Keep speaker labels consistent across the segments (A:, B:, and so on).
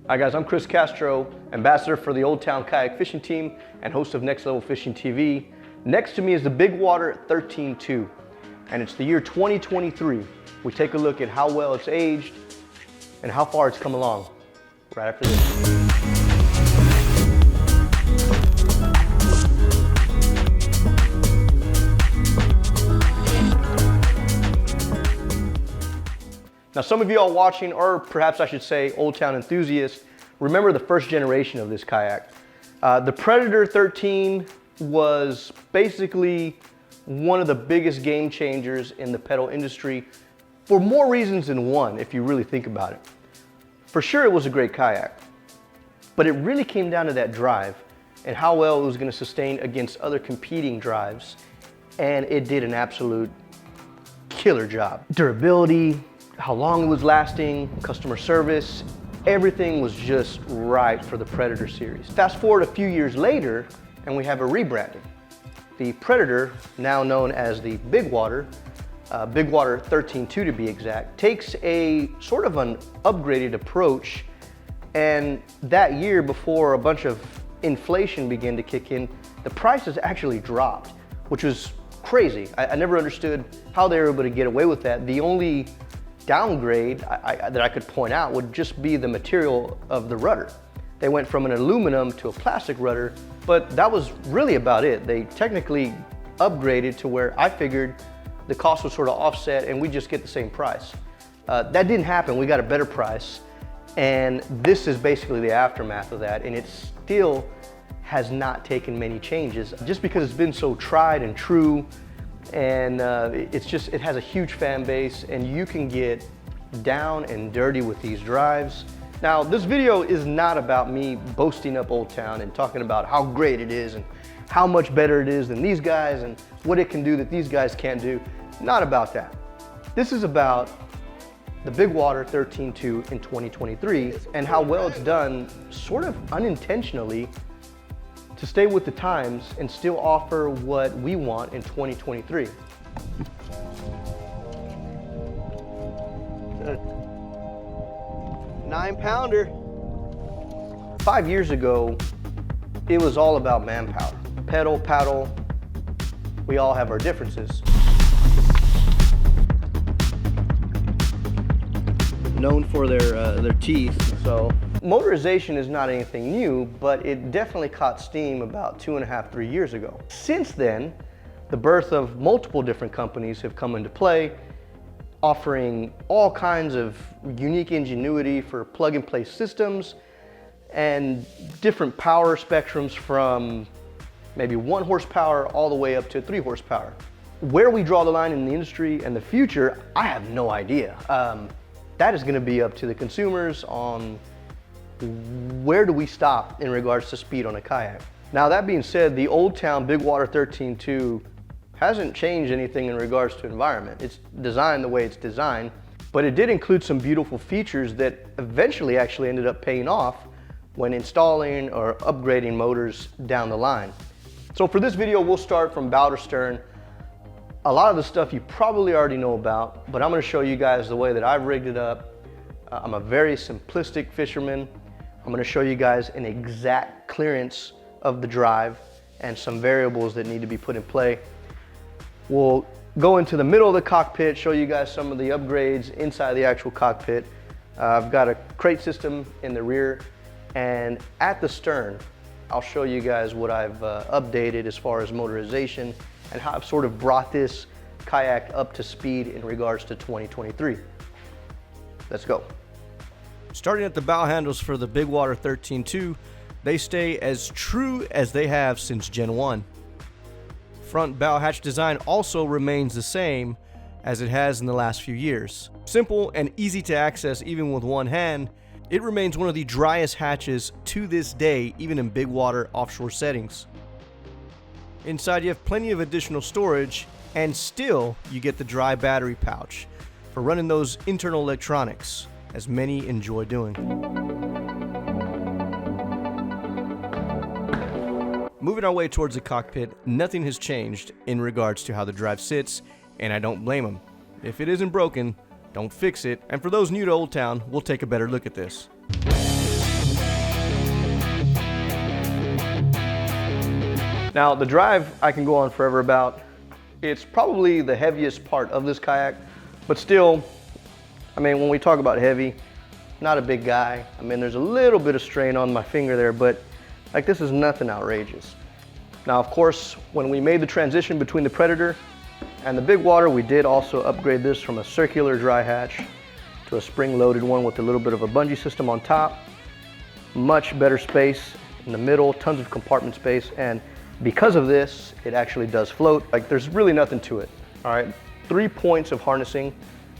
A: Hi guys, I'm Chris Castro, ambassador for the Old Town Kayak fishing team and host of Next Level Fishing TV. Next to me is the BigWater 13.2, and it's the year 2023. We take a look at how well it's aged and how far it's come along right after this. Now some of you all watching, or perhaps I should say Old Town enthusiasts, remember the first generation of this kayak. The Predator 13 was basically one of the biggest game changers in the pedal industry for more reasons than one, if you really think about it. For sure it was a great kayak, but it really came down to that drive and how well it was going to sustain against other competing drives, and it did an absolute killer job. Durability, how long it was lasting, customer service, everything was just right for the Predator series. Fast forward a few years later, and we have a rebranding. The Predator, now known as the BigWater, BigWater 13.2 to be exact, takes a sort of an upgraded approach, and that year, before a bunch of inflation began to kick in, the prices actually dropped, which was crazy. I never understood how they were able to get away with that. The only downgrade that I could point out would just be the material of the rudder. They went from an aluminum to a plastic rudder, but that was really about it. They technically upgraded to where I figured the cost was sort of offset and we just get the same price. That didn't happen. We got a better price, and this is basically the aftermath of that, and it still has not taken many changes just because it's been so tried and true. And it has a huge fan base, and you can get down and dirty with these drives. Now, this video is not about me boasting up Old Town and talking about how great it is and how much better it is than these guys and what it can do that these guys can't do. Not about that. This is about the BigWater 13.2 in 2023 and how well it's done sort of unintentionally to stay with the times and still offer what we want in 2023. A 9-pounder. 5 years ago, it was all about manpower. Pedal, paddle, we all have our differences. Known for their teeth, so. Motorization is not anything new, but it definitely caught steam about 2.5, 3 years ago. Since then, the birth of multiple different companies have come into play, offering all kinds of unique ingenuity for plug-and-play systems and different power spectrums from maybe 1 horsepower all the way up to 3 horsepower. Where we draw the line in the industry and the future, I have no idea. That is going to be up to the consumers on where do we stop in regards to speed on a kayak. Now that being said, the Old Town BigWater 13.2 hasn't changed anything in regards to environment. It's designed the way it's designed, but it did include some beautiful features that eventually actually ended up paying off when installing or upgrading motors down the line. So for this video, we'll start from bow to stern. A lot of the stuff you probably already know about, but I'm going to show you guys the way that I've rigged it up. I'm a very simplistic fisherman. I'm going to show you guys an exact clearance of the drive and some variables that need to be put in play. We'll go into the middle of the cockpit, show you guys some of the upgrades inside the actual cockpit. I've got a crate system in the rear, and at the stern, I'll show you guys what I've updated as far as motorization and how I've sort of brought this kayak up to speed in regards to 2023. Let's go. Starting at the bow handles for the BigWater 13.2, they stay as true as they have since Gen 1. Front bow hatch design also remains the same as it has in the last few years. Simple and easy to access even with one hand, it remains one of the driest hatches to this day, even in big water offshore settings. Inside you have plenty of additional storage, and still you get the dry battery pouch for running those internal electronics, as many enjoy doing. Moving our way towards the cockpit, nothing has changed in regards to how the drive sits, and I don't blame them. If it isn't broken, don't fix it. And for those new to Old Town, we'll take a better look at this. Now the drive I can go on forever about. It's probably the heaviest part of this kayak, but still, I mean, when we talk about heavy, not a big guy. I mean, there's a little bit of strain on my finger there, but like this is nothing outrageous. Now, of course, when we made the transition between the Predator and the BigWater, we did also upgrade this from a circular dry hatch to a spring-loaded one with a little bit of a bungee system on top. Much better space in the middle, tons of compartment space, and because of this, it actually does float. Like, there's really nothing to it. All right, 3 points of harnessing.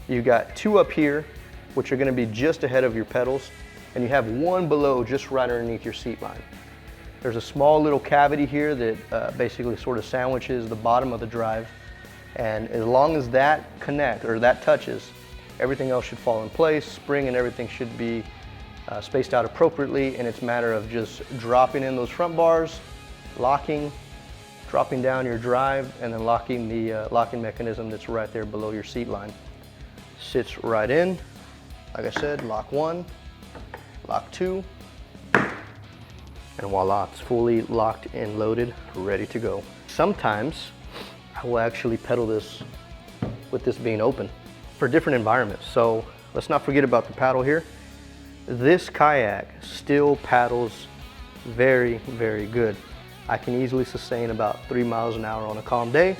A: You got 2 up here, which are gonna be just ahead of your pedals, and you have 1 below, just right underneath your seat line. There's a small little cavity here that basically sort of sandwiches the bottom of the drive, and as long as that connects, or that touches, everything else should fall in place. Spring and everything should be spaced out appropriately, and it's a matter of just dropping in those front bars, locking, dropping down your drive, and then locking the locking mechanism that's right there below your seat line. Sits right in. Like I said, lock 1, lock 2, and voila, it's fully locked and loaded, ready to go. Sometimes I will actually pedal this with this being open for different environments. So let's not forget about the paddle here. This kayak still paddles very, very good. I can easily sustain about 3 miles an hour on a calm day.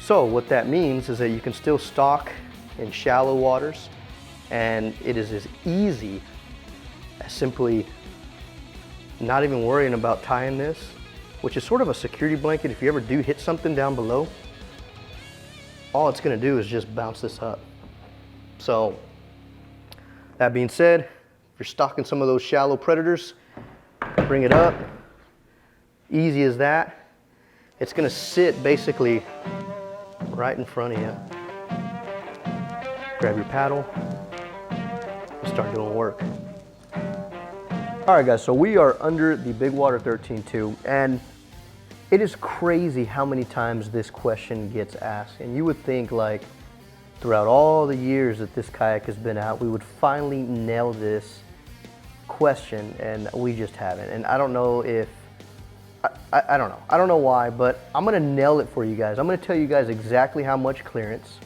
A: So what that means is that you can still stock in shallow waters, and it is as easy as simply not even worrying about tying this, which is sort of a security blanket. If you ever do hit something down below, all it's gonna do is just bounce this up. So that being said, if you're stocking some of those shallow Predators, bring it up, easy as that. It's gonna sit basically right in front of you. Grab your paddle and start doing work. All right guys, so we are under the BigWater 13.2, and it is crazy how many times this question gets asked. And you would think, like, throughout all the years that this kayak has been out, we would finally nail this question, and we just haven't. And I don't know if, I don't know. I don't know why, but I'm gonna nail it for you guys. I'm gonna tell you guys exactly how much clearance.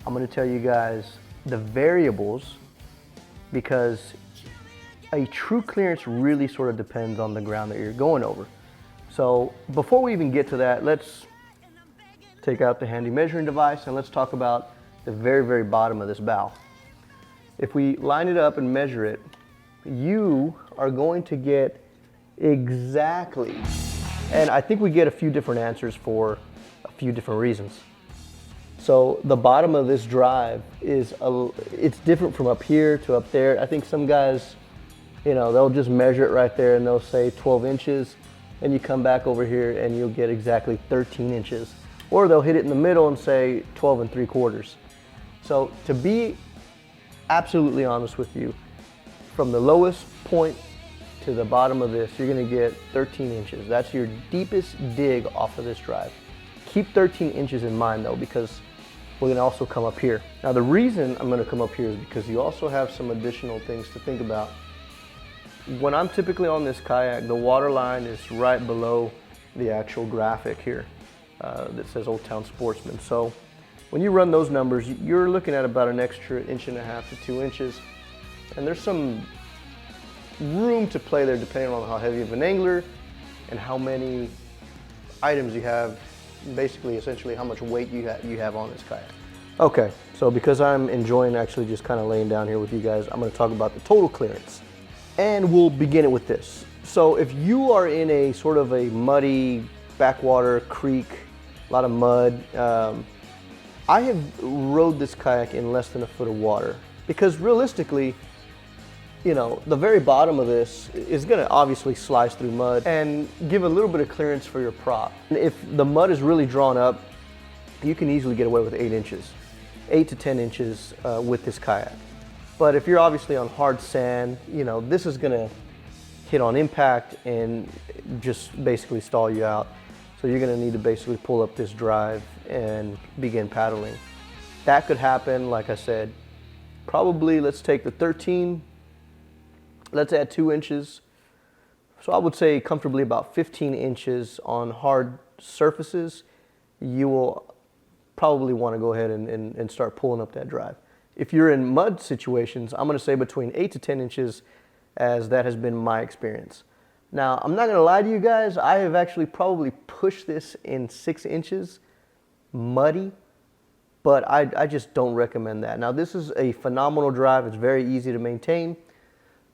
A: I'm gonna tell you guys the variables, because a true clearance really sort of depends on the ground that you're going over. So before we even get to that, let's take out the handy measuring device and let's talk about the very, very bottom of this bow. If we line it up and measure it, you are going to get exactly, and I think we get a few different answers for a few different reasons. So the bottom of this drive is, it's different from up here to up there. I think some guys, you know, they'll just measure it right there and they'll say 12 inches, and you come back over here and you'll get exactly 13 inches. Or they'll hit it in the middle and say 12 3/4. So to be absolutely honest with you, from the lowest point to the bottom of this, you're gonna get 13 inches. That's your deepest dig off of this drive. Keep 13 inches in mind though, because we're gonna also come up here. Now the reason I'm gonna come up here is because you also have some additional things to think about. When I'm typically on this kayak, the water line is right below the actual graphic here that says Old Town Sportsman. So when you run those numbers, you're looking at about an extra 1.5 to 2 inches. And there's some room to play there depending on how heavy of an angler and how many items you have, basically essentially how much weight you have on this kayak. Okay, so because I'm enjoying actually just kind of laying down here with you guys, I'm going to talk about the total clearance. And we'll begin it with this. So if you are in a sort of a muddy backwater creek, a lot of mud, I have rode this kayak in less than a foot of water, because realistically, you know, the very bottom of this is gonna obviously slice through mud and give a little bit of clearance for your prop. If the mud is really drawn up, you can easily get away with 8 inches, 8 to 10 inches with this kayak. But if you're obviously on hard sand, you know, this is gonna hit on impact and just basically stall you out. So you're gonna need to basically pull up this drive and begin paddling. That could happen, like I said, probably let's take the 13, let's add 2 inches So I would say comfortably about 15 inches on hard surfaces, you will probably want to go ahead and start pulling up that drive. If you're in mud situations, I'm going to say between 8 to 10 inches, as that has been my experience. Now, I'm not going to lie to you guys, I have actually probably pushed this in 6 inches muddy, but I just don't recommend that. Now, this is a phenomenal drive. It's very easy to maintain.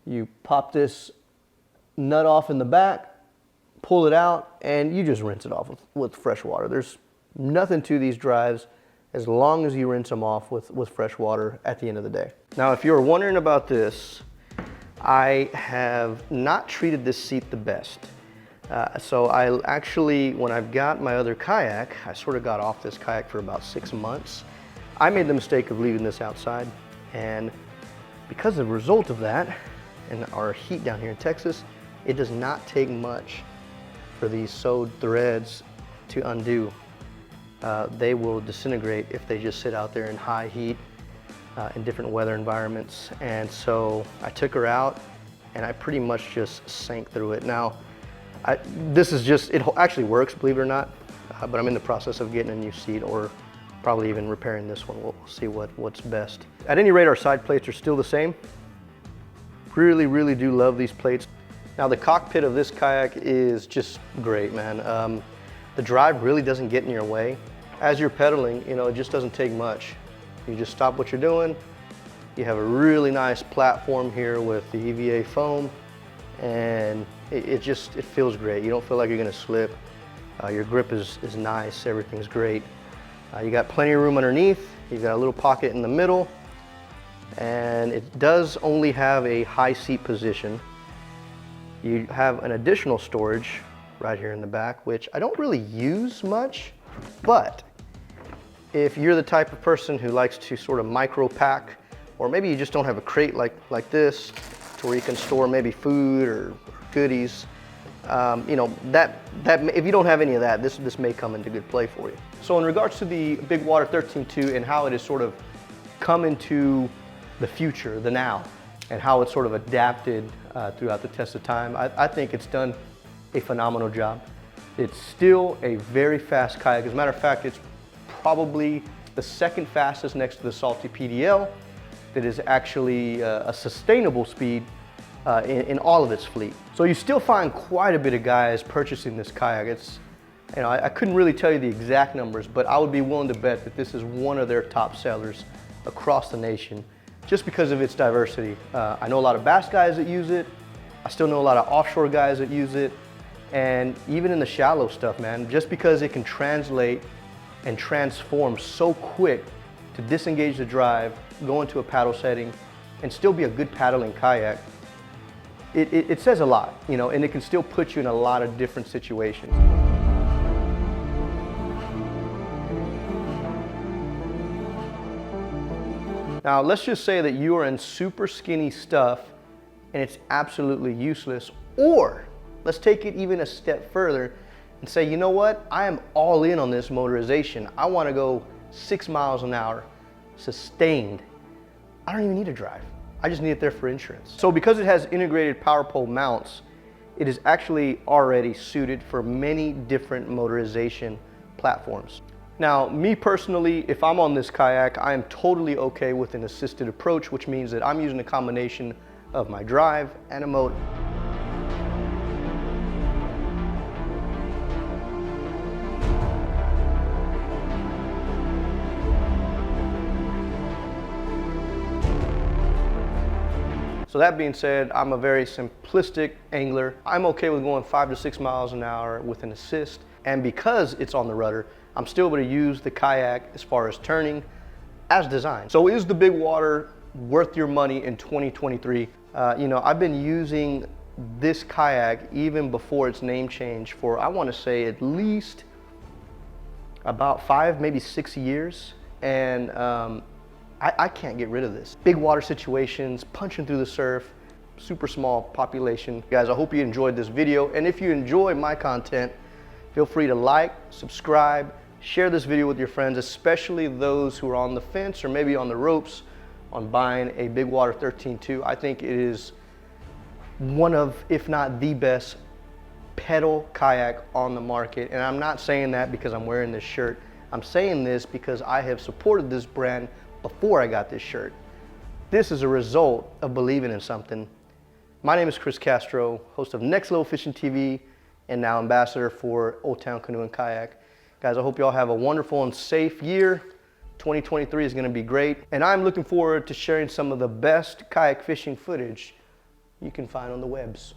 A: You pop this nut off in the back, pull it out, and you just rinse it off with fresh water. There's nothing to these drives as long as you rinse them off with fresh water at the end of the day. Now, if you're wondering about this, I have not treated this seat the best. So I actually, when I've got my other kayak, I sort of got off this kayak for about 6 months. I made the mistake of leaving this outside, and because of the result of that, and our heat down here in Texas, it does not take much for these sewed threads to undo. They will disintegrate if they just sit out there in high heat in different weather environments. And so I took her out and I pretty much just sank through it. Now, this is just, it actually works, believe it or not, but I'm in the process of getting a new seat or probably even repairing this one. We'll see what's best. At any rate, our side plates are still the same. Really, really do love these plates. Now, the cockpit of this kayak is just great, man. The drive really doesn't get in your way. As you're pedaling, you know, it just doesn't take much. You just stop what you're doing. You have a really nice platform here with the EVA foam, and it feels great. You don't feel like you're gonna slip. Your grip is nice, everything's great. You got plenty of room underneath. You've got a little pocket in the middle, and it does only have a high seat position. You have an additional storage right here in the back, which I don't really use much, but if you're the type of person who likes to sort of micro pack, or maybe you just don't have a crate like this to where you can store maybe food or goodies, you know, if you don't have any of that, this may come into good play for you. So in regards to the BigWater 13.2 and how it has sort of come into the future, the now, and how it's sort of adapted throughout the test of time, I think it's done a phenomenal job. It's still a very fast kayak. As a matter of fact, it's probably the second fastest next to the Salty PDL that is actually a sustainable speed in all of its fleet. So you still find quite a bit of guys purchasing this kayak. It's, you know, I couldn't really tell you the exact numbers, but I would be willing to bet that this is one of their top sellers across the nation just because of its diversity. I know a lot of bass guys that use it. I still know a lot of offshore guys that use it. And even in the shallow stuff, man, just because it can translate and transform so quick to disengage the drive, go into a paddle setting, and still be a good paddling kayak, it says a lot, you know, and it can still put you in a lot of different situations. Now, let's just say that you are in super skinny stuff and it's absolutely useless, or let's take it even a step further and say, you know what? I am all in on this motorization. I want to go 6 miles an hour, sustained. I don't even need a drive. I just need it there for insurance. So because it has integrated power pole mounts, it is actually already suited for many different motorization platforms. Now, me personally, if I'm on this kayak, I am totally okay with an assisted approach, which means that I'm using a combination of my drive and a motor. So that being said, I'm a very simplistic angler. I'm okay with going 5 to 6 miles an hour with an assist. And because it's on the rudder, I'm still able to use the kayak as far as turning as designed. So is the BigWater worth your money in 2023? You know, I've been using this kayak even before its name change for, I want to say, at least about 5, maybe 6 years. And I can't get rid of this. Big water situations, punching through the surf, super small population. Guys, I hope you enjoyed this video. And if you enjoy my content, feel free to like, subscribe, share this video with your friends, especially those who are on the fence or maybe on the ropes on buying a BigWater 13.2. I think it is one of, if not the best, pedal kayak on the market. And I'm not saying that because I'm wearing this shirt. I'm saying this because I have supported this brand before I got this shirt. This is a result of believing in something. My name is Chris Castro, host of Next Level Fishing TV, and now ambassador for Old Town Canoe and Kayak. Guys, I hope you all have a wonderful and safe year. 2023 is gonna be great, and I'm looking forward to sharing some of the best kayak fishing footage you can find on the webs.